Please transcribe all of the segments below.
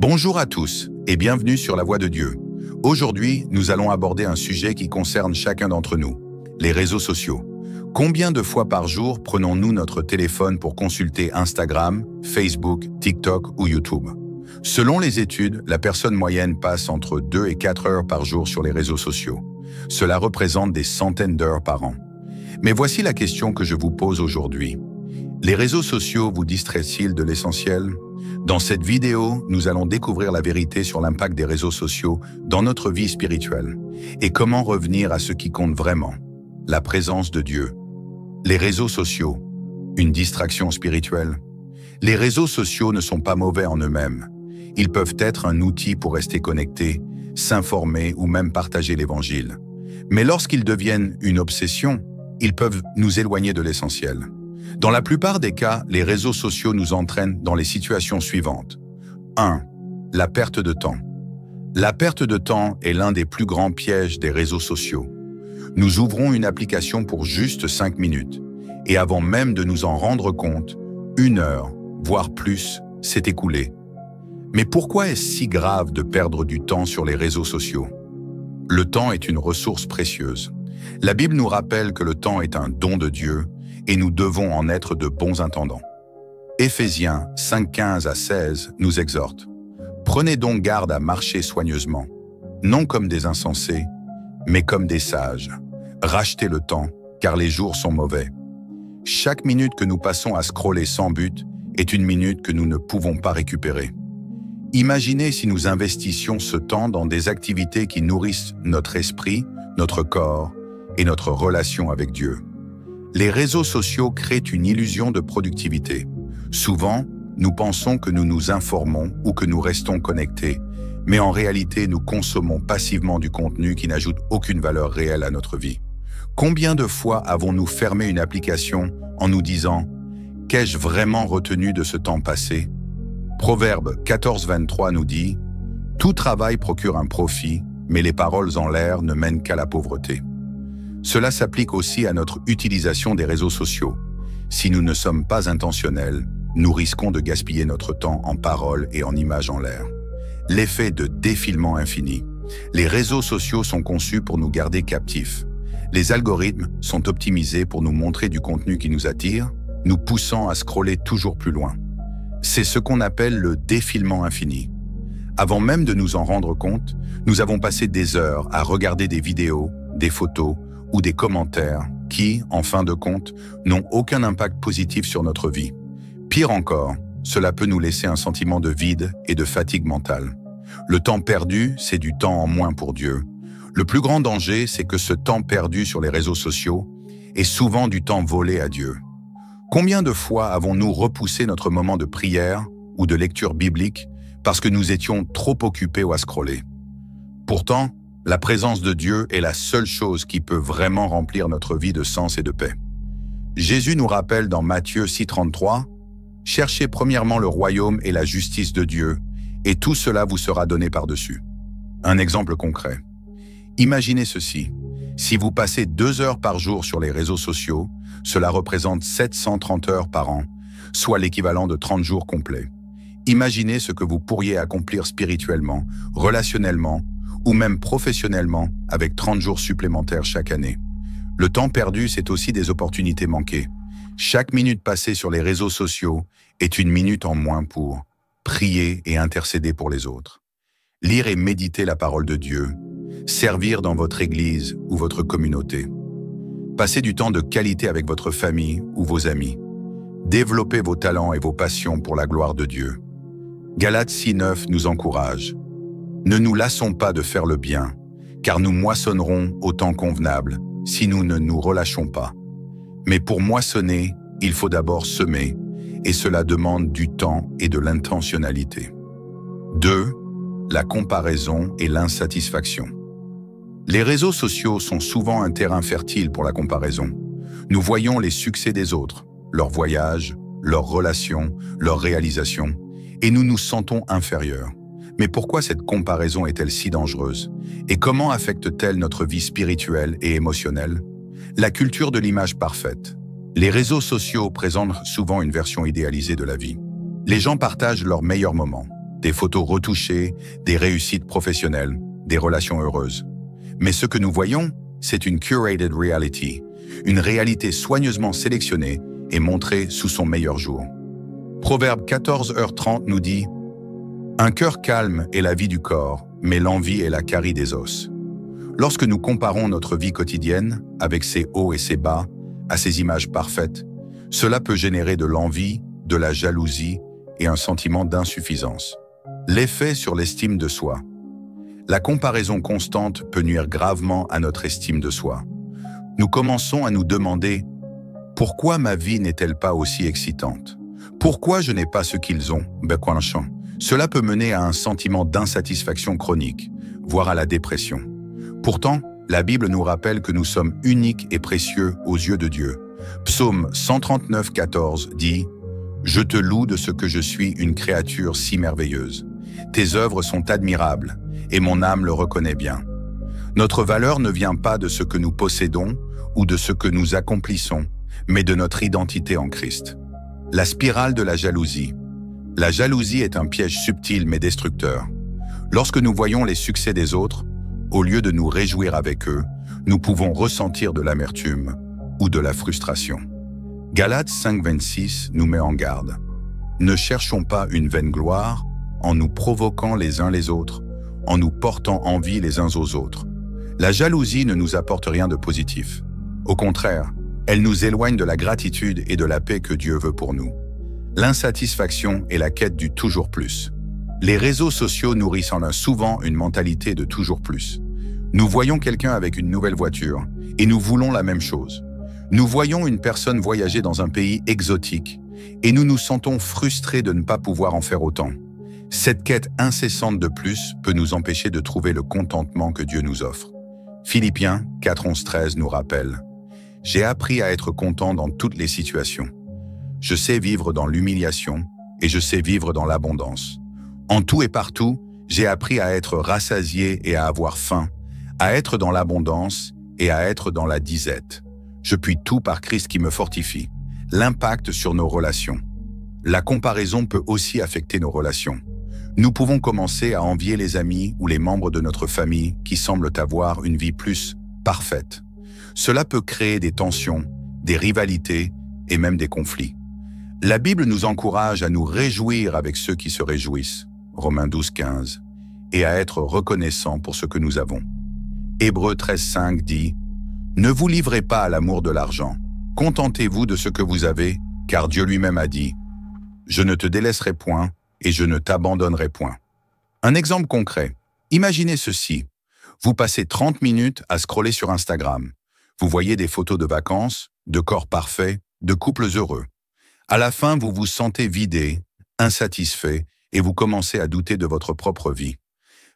Bonjour à tous et bienvenue sur La Voix de Dieu. Aujourd'hui, nous allons aborder un sujet qui concerne chacun d'entre nous, les réseaux sociaux. Combien de fois par jour prenons-nous notre téléphone pour consulter Instagram, Facebook, TikTok ou YouTube? Selon les études, la personne moyenne passe entre 2 et 4 heures par jour sur les réseaux sociaux. Cela représente des centaines d'heures par an. Mais voici la question que je vous pose aujourd'hui. Les réseaux sociaux vous distraient-ils de l'essentiel? Dans cette vidéo, nous allons découvrir la vérité sur l'impact des réseaux sociaux dans notre vie spirituelle et comment revenir à ce qui compte vraiment, la présence de Dieu. Les réseaux sociaux, une distraction spirituelle. Les réseaux sociaux ne sont pas mauvais en eux-mêmes. Ils peuvent être un outil pour rester connectés, s'informer ou même partager l'Évangile. Mais lorsqu'ils deviennent une obsession, ils peuvent nous éloigner de l'essentiel. Dans la plupart des cas, les réseaux sociaux nous entraînent dans les situations suivantes. 1. La perte de temps. La perte de temps est l'un des plus grands pièges des réseaux sociaux. Nous ouvrons une application pour juste 5 minutes, et avant même de nous en rendre compte, 1 heure, voire plus, s'est écoulée. Mais pourquoi est-ce si grave de perdre du temps sur les réseaux sociaux? Le temps est une ressource précieuse. La Bible nous rappelle que le temps est un don de Dieu, et nous devons en être de bons intendants. Éphésiens 5:15 à 16 nous exhorte. Prenez donc garde à marcher soigneusement, non comme des insensés, mais comme des sages. Rachetez le temps, car les jours sont mauvais. Chaque minute que nous passons à scroller sans but est une minute que nous ne pouvons pas récupérer. Imaginez si nous investissions ce temps dans des activités qui nourrissent notre esprit, notre corps et notre relation avec Dieu. Les réseaux sociaux créent une illusion de productivité. Souvent, nous pensons que nous nous informons ou que nous restons connectés, mais en réalité, nous consommons passivement du contenu qui n'ajoute aucune valeur réelle à notre vie. Combien de fois avons-nous fermé une application en nous disant « Qu'ai-je vraiment retenu de ce temps passé ?» Proverbe 14:23 nous dit « Tout travail procure un profit, mais les paroles en l'air ne mènent qu'à la pauvreté. » Cela s'applique aussi à notre utilisation des réseaux sociaux. Si nous ne sommes pas intentionnels, nous risquons de gaspiller notre temps en paroles et en images en l'air. L'effet de défilement infini. Les réseaux sociaux sont conçus pour nous garder captifs. Les algorithmes sont optimisés pour nous montrer du contenu qui nous attire, nous poussant à scroller toujours plus loin. C'est ce qu'on appelle le défilement infini. Avant même de nous en rendre compte, nous avons passé des heures à regarder des vidéos, des photos, ou des commentaires qui, en fin de compte, n'ont aucun impact positif sur notre vie. Pire encore, cela peut nous laisser un sentiment de vide et de fatigue mentale. Le temps perdu, c'est du temps en moins pour Dieu. Le plus grand danger, c'est que ce temps perdu sur les réseaux sociaux est souvent du temps volé à Dieu. Combien de fois avons-nous repoussé notre moment de prière ou de lecture biblique parce que nous étions trop occupés à scroller? Pourtant, la présence de Dieu est la seule chose qui peut vraiment remplir notre vie de sens et de paix. Jésus nous rappelle dans Matthieu 6:33 « Cherchez premièrement le royaume et la justice de Dieu, et tout cela vous sera donné par-dessus. » Un exemple concret. Imaginez ceci. Si vous passez 2 heures par jour sur les réseaux sociaux, cela représente 730 heures par an, soit l'équivalent de 30 jours complets. Imaginez ce que vous pourriez accomplir spirituellement, relationnellement, ou même professionnellement avec 30 jours supplémentaires chaque année. Le temps perdu, c'est aussi des opportunités manquées. Chaque minute passée sur les réseaux sociaux est une minute en moins pour prier et intercéder pour les autres. Lire et méditer la parole de Dieu, servir dans votre église ou votre communauté. Passer du temps de qualité avec votre famille ou vos amis. Développer vos talents et vos passions pour la gloire de Dieu. Galates 6:9 nous encourage. Ne nous lassons pas de faire le bien, car nous moissonnerons au temps convenable si nous ne nous relâchons pas. Mais pour moissonner, il faut d'abord semer, et cela demande du temps et de l'intentionnalité. 2. La comparaison et l'insatisfaction. Les réseaux sociaux sont souvent un terrain fertile pour la comparaison. Nous voyons les succès des autres, leurs voyages, leurs relations, leurs réalisations, et nous nous sentons inférieurs. Mais pourquoi cette comparaison est-elle si dangereuse? Et comment affecte-t-elle notre vie spirituelle et émotionnelle? La culture de l'image parfaite. Les réseaux sociaux présentent souvent une version idéalisée de la vie. Les gens partagent leurs meilleurs moments, des photos retouchées, des réussites professionnelles, des relations heureuses. Mais ce que nous voyons, c'est une curated reality, une réalité soigneusement sélectionnée et montrée sous son meilleur jour. Proverbe 14h30 nous dit « Un cœur calme est la vie du corps, mais l'envie est la carie des os. » Lorsque nous comparons notre vie quotidienne, avec ses hauts et ses bas, à ces images parfaites, cela peut générer de l'envie, de la jalousie et un sentiment d'insuffisance. L'effet sur l'estime de soi. La comparaison constante peut nuire gravement à notre estime de soi. Nous commençons à nous demander « Pourquoi ma vie n'est-elle pas aussi excitante ? Pourquoi je n'ai pas ce qu'ils ont ?» Cela peut mener à un sentiment d'insatisfaction chronique, voire à la dépression. Pourtant, la Bible nous rappelle que nous sommes uniques et précieux aux yeux de Dieu. Psaume 139,14 dit « Je te loue de ce que je suis une créature si merveilleuse. Tes œuvres sont admirables, et mon âme le reconnaît bien. » Notre valeur ne vient pas de ce que nous possédons ou de ce que nous accomplissons, mais de notre identité en Christ. La spirale de la jalousie. La jalousie est un piège subtil mais destructeur. Lorsque nous voyons les succès des autres, au lieu de nous réjouir avec eux, nous pouvons ressentir de l'amertume ou de la frustration. Galates 5,26 nous met en garde. Ne cherchons pas une vaine gloire en nous provoquant les uns les autres, en nous portant envie les uns aux autres. La jalousie ne nous apporte rien de positif. Au contraire, elle nous éloigne de la gratitude et de la paix que Dieu veut pour nous. L'insatisfaction est la quête du toujours plus. Les réseaux sociaux nourrissent en nous souvent une mentalité de toujours plus. Nous voyons quelqu'un avec une nouvelle voiture et nous voulons la même chose. Nous voyons une personne voyager dans un pays exotique et nous nous sentons frustrés de ne pas pouvoir en faire autant. Cette quête incessante de plus peut nous empêcher de trouver le contentement que Dieu nous offre. Philippiens 4,11-13 nous rappelle « J'ai appris à être content dans toutes les situations. Je sais vivre dans l'humiliation et je sais vivre dans l'abondance. En tout et partout, j'ai appris à être rassasié et à avoir faim, à être dans l'abondance et à être dans la disette. Je puis tout par Christ qui me fortifie. » L'impact sur nos relations. La comparaison peut aussi affecter nos relations. Nous pouvons commencer à envier les amis ou les membres de notre famille qui semblent avoir une vie plus parfaite. Cela peut créer des tensions, des rivalités et même des conflits. La Bible nous encourage à nous réjouir avec ceux qui se réjouissent, Romains 12,15, et à être reconnaissants pour ce que nous avons. Hébreux 13,5 dit « Ne vous livrez pas à l'amour de l'argent. Contentez-vous de ce que vous avez, car Dieu lui-même a dit « Je ne te délaisserai point et je ne t'abandonnerai point. » Un exemple concret. Imaginez ceci. Vous passez 30 minutes à scroller sur Instagram. Vous voyez des photos de vacances, de corps parfaits, de couples heureux. À la fin, vous vous sentez vidé, insatisfait et vous commencez à douter de votre propre vie.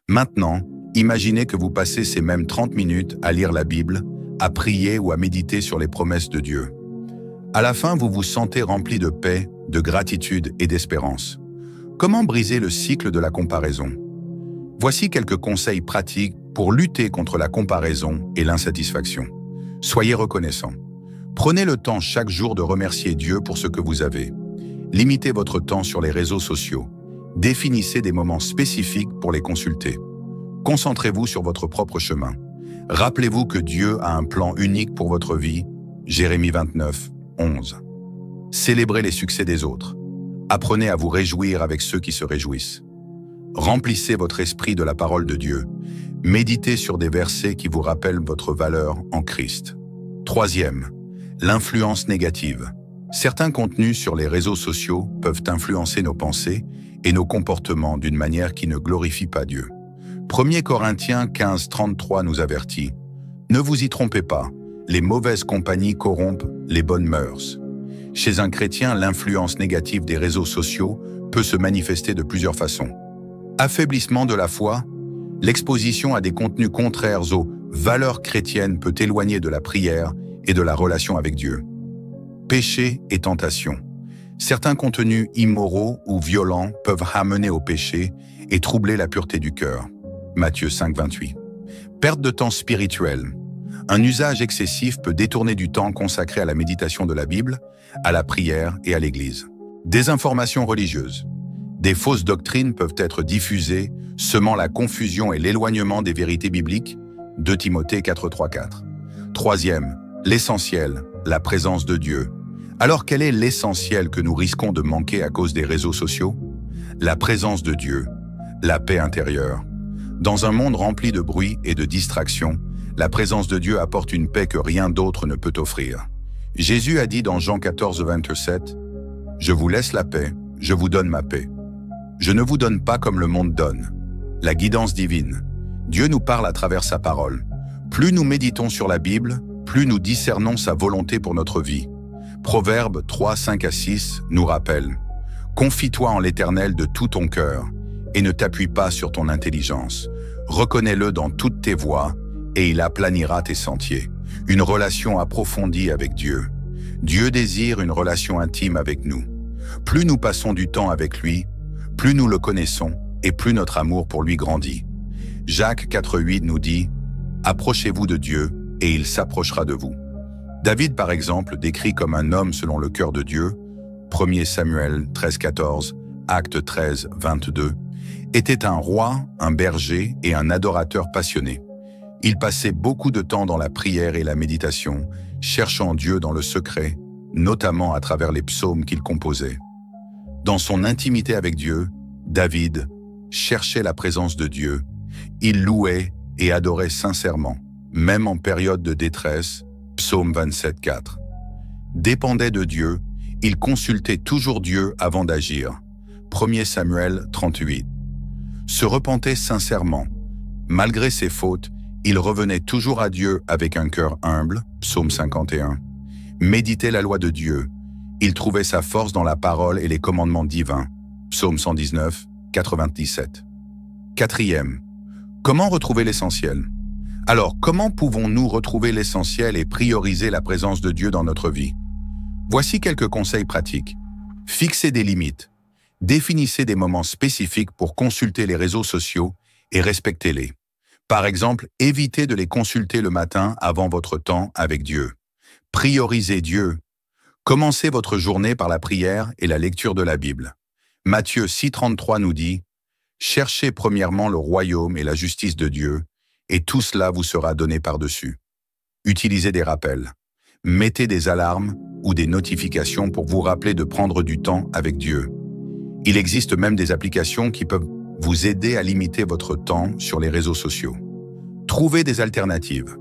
Maintenant, imaginez que vous passez ces mêmes 30 minutes à lire la Bible, à prier ou à méditer sur les promesses de Dieu. À la fin, vous vous sentez rempli de paix, de gratitude et d'espérance. Comment briser le cycle de la comparaison? Voici quelques conseils pratiques pour lutter contre la comparaison et l'insatisfaction. Soyez reconnaissant. Prenez le temps chaque jour de remercier Dieu pour ce que vous avez. Limitez votre temps sur les réseaux sociaux. Définissez des moments spécifiques pour les consulter. Concentrez-vous sur votre propre chemin. Rappelez-vous que Dieu a un plan unique pour votre vie. Jérémie 29,11. Célébrez les succès des autres. Apprenez à vous réjouir avec ceux qui se réjouissent. Remplissez votre esprit de la parole de Dieu. Méditez sur des versets qui vous rappellent votre valeur en Christ. Troisième, l'influence négative. Certains contenus sur les réseaux sociaux peuvent influencer nos pensées et nos comportements d'une manière qui ne glorifie pas Dieu. 1 Corinthiens 15,33 nous avertit « Ne vous y trompez pas, les mauvaises compagnies corrompent les bonnes mœurs. » Chez un chrétien, l'influence négative des réseaux sociaux peut se manifester de plusieurs façons. Affaiblissement de la foi, l'exposition à des contenus contraires aux valeurs chrétiennes peut éloigner de la prière et de la relation avec Dieu. Péché et tentation. Certains contenus immoraux ou violents peuvent amener au péché et troubler la pureté du cœur. Matthieu 5,28. Perte de temps spirituel. Un usage excessif peut détourner du temps consacré à la méditation de la Bible, à la prière et à l'Église. Désinformation religieuse. Des fausses doctrines peuvent être diffusées, semant la confusion et l'éloignement des vérités bibliques. 2 Timothée 4:3-4. Troisième, l'essentiel, la présence de Dieu. Alors quel est l'essentiel que nous risquons de manquer à cause des réseaux sociaux? La présence de Dieu, la paix intérieure. Dans un monde rempli de bruit et de distractions, la présence de Dieu apporte une paix que rien d'autre ne peut offrir. Jésus a dit dans Jean 14:27, « Je vous laisse la paix, je vous donne ma paix. Je ne vous donne pas comme le monde donne. » La guidance divine. Dieu nous parle à travers sa parole. Plus nous méditons sur la Bible, plus nous discernons sa volonté pour notre vie. Proverbes 3:5-6 nous rappelle « Confie-toi en l'Éternel de tout ton cœur et ne t'appuie pas sur ton intelligence. Reconnais-le dans toutes tes voies et il aplanira tes sentiers. » Une relation approfondie avec Dieu. Dieu désire une relation intime avec nous. Plus nous passons du temps avec lui, plus nous le connaissons et plus notre amour pour lui grandit. Jacques 4:8 nous dit « Approchez-vous de Dieu et il s'approchera de vous. » David, par exemple, décrit comme un homme selon le cœur de Dieu, 1 Samuel 13:14, Actes 13:22, était un roi, un berger et un adorateur passionné. Il passait beaucoup de temps dans la prière et la méditation, cherchant Dieu dans le secret, notamment à travers les psaumes qu'il composait. Dans son intimité avec Dieu, David cherchait la présence de Dieu. Il louait et adorait sincèrement, même en période de détresse, psaume 27:4. Dépendait de Dieu, il consultait toujours Dieu avant d'agir, 1 Samuel 38. Se repentait sincèrement. Malgré ses fautes, il revenait toujours à Dieu avec un cœur humble, psaume 51. Méditait la loi de Dieu. Il trouvait sa force dans la parole et les commandements divins, psaume 119, 97. Quatrième, comment retrouver l'essentiel? Alors, comment pouvons-nous retrouver l'essentiel et prioriser la présence de Dieu dans notre vie? Voici quelques conseils pratiques. Fixez des limites. Définissez des moments spécifiques pour consulter les réseaux sociaux et respectez-les. Par exemple, évitez de les consulter le matin avant votre temps avec Dieu. Priorisez Dieu. Commencez votre journée par la prière et la lecture de la Bible. Matthieu 6:33 nous dit « Cherchez premièrement le royaume et la justice de Dieu, et tout cela vous sera donné par-dessus. » Utilisez des rappels. Mettez des alarmes ou des notifications pour vous rappeler de prendre du temps avec Dieu. Il existe même des applications qui peuvent vous aider à limiter votre temps sur les réseaux sociaux. Trouvez des alternatives.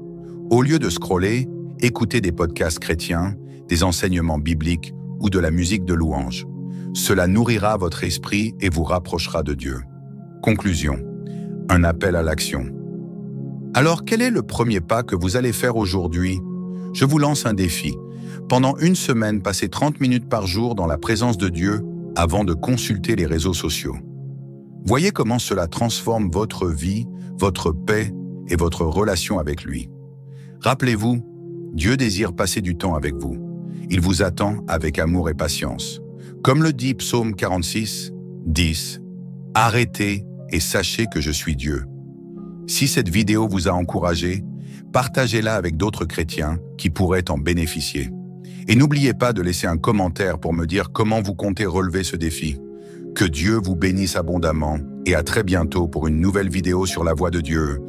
Au lieu de scroller, écoutez des podcasts chrétiens, des enseignements bibliques ou de la musique de louange. Cela nourrira votre esprit et vous rapprochera de Dieu. Conclusion. Un appel à l'action. Alors, quel est le premier pas que vous allez faire aujourd'hui? Je vous lance un défi. Pendant une semaine, passez 30 minutes par jour dans la présence de Dieu avant de consulter les réseaux sociaux. Voyez comment cela transforme votre vie, votre paix et votre relation avec lui. Rappelez-vous, Dieu désire passer du temps avec vous. Il vous attend avec amour et patience. Comme le dit Psaume 46, 10, « Arrêtez et sachez que je suis Dieu. » Si cette vidéo vous a encouragé, partagez-la avec d'autres chrétiens qui pourraient en bénéficier. Et n'oubliez pas de laisser un commentaire pour me dire comment vous comptez relever ce défi. Que Dieu vous bénisse abondamment et à très bientôt pour une nouvelle vidéo sur la voie de Dieu.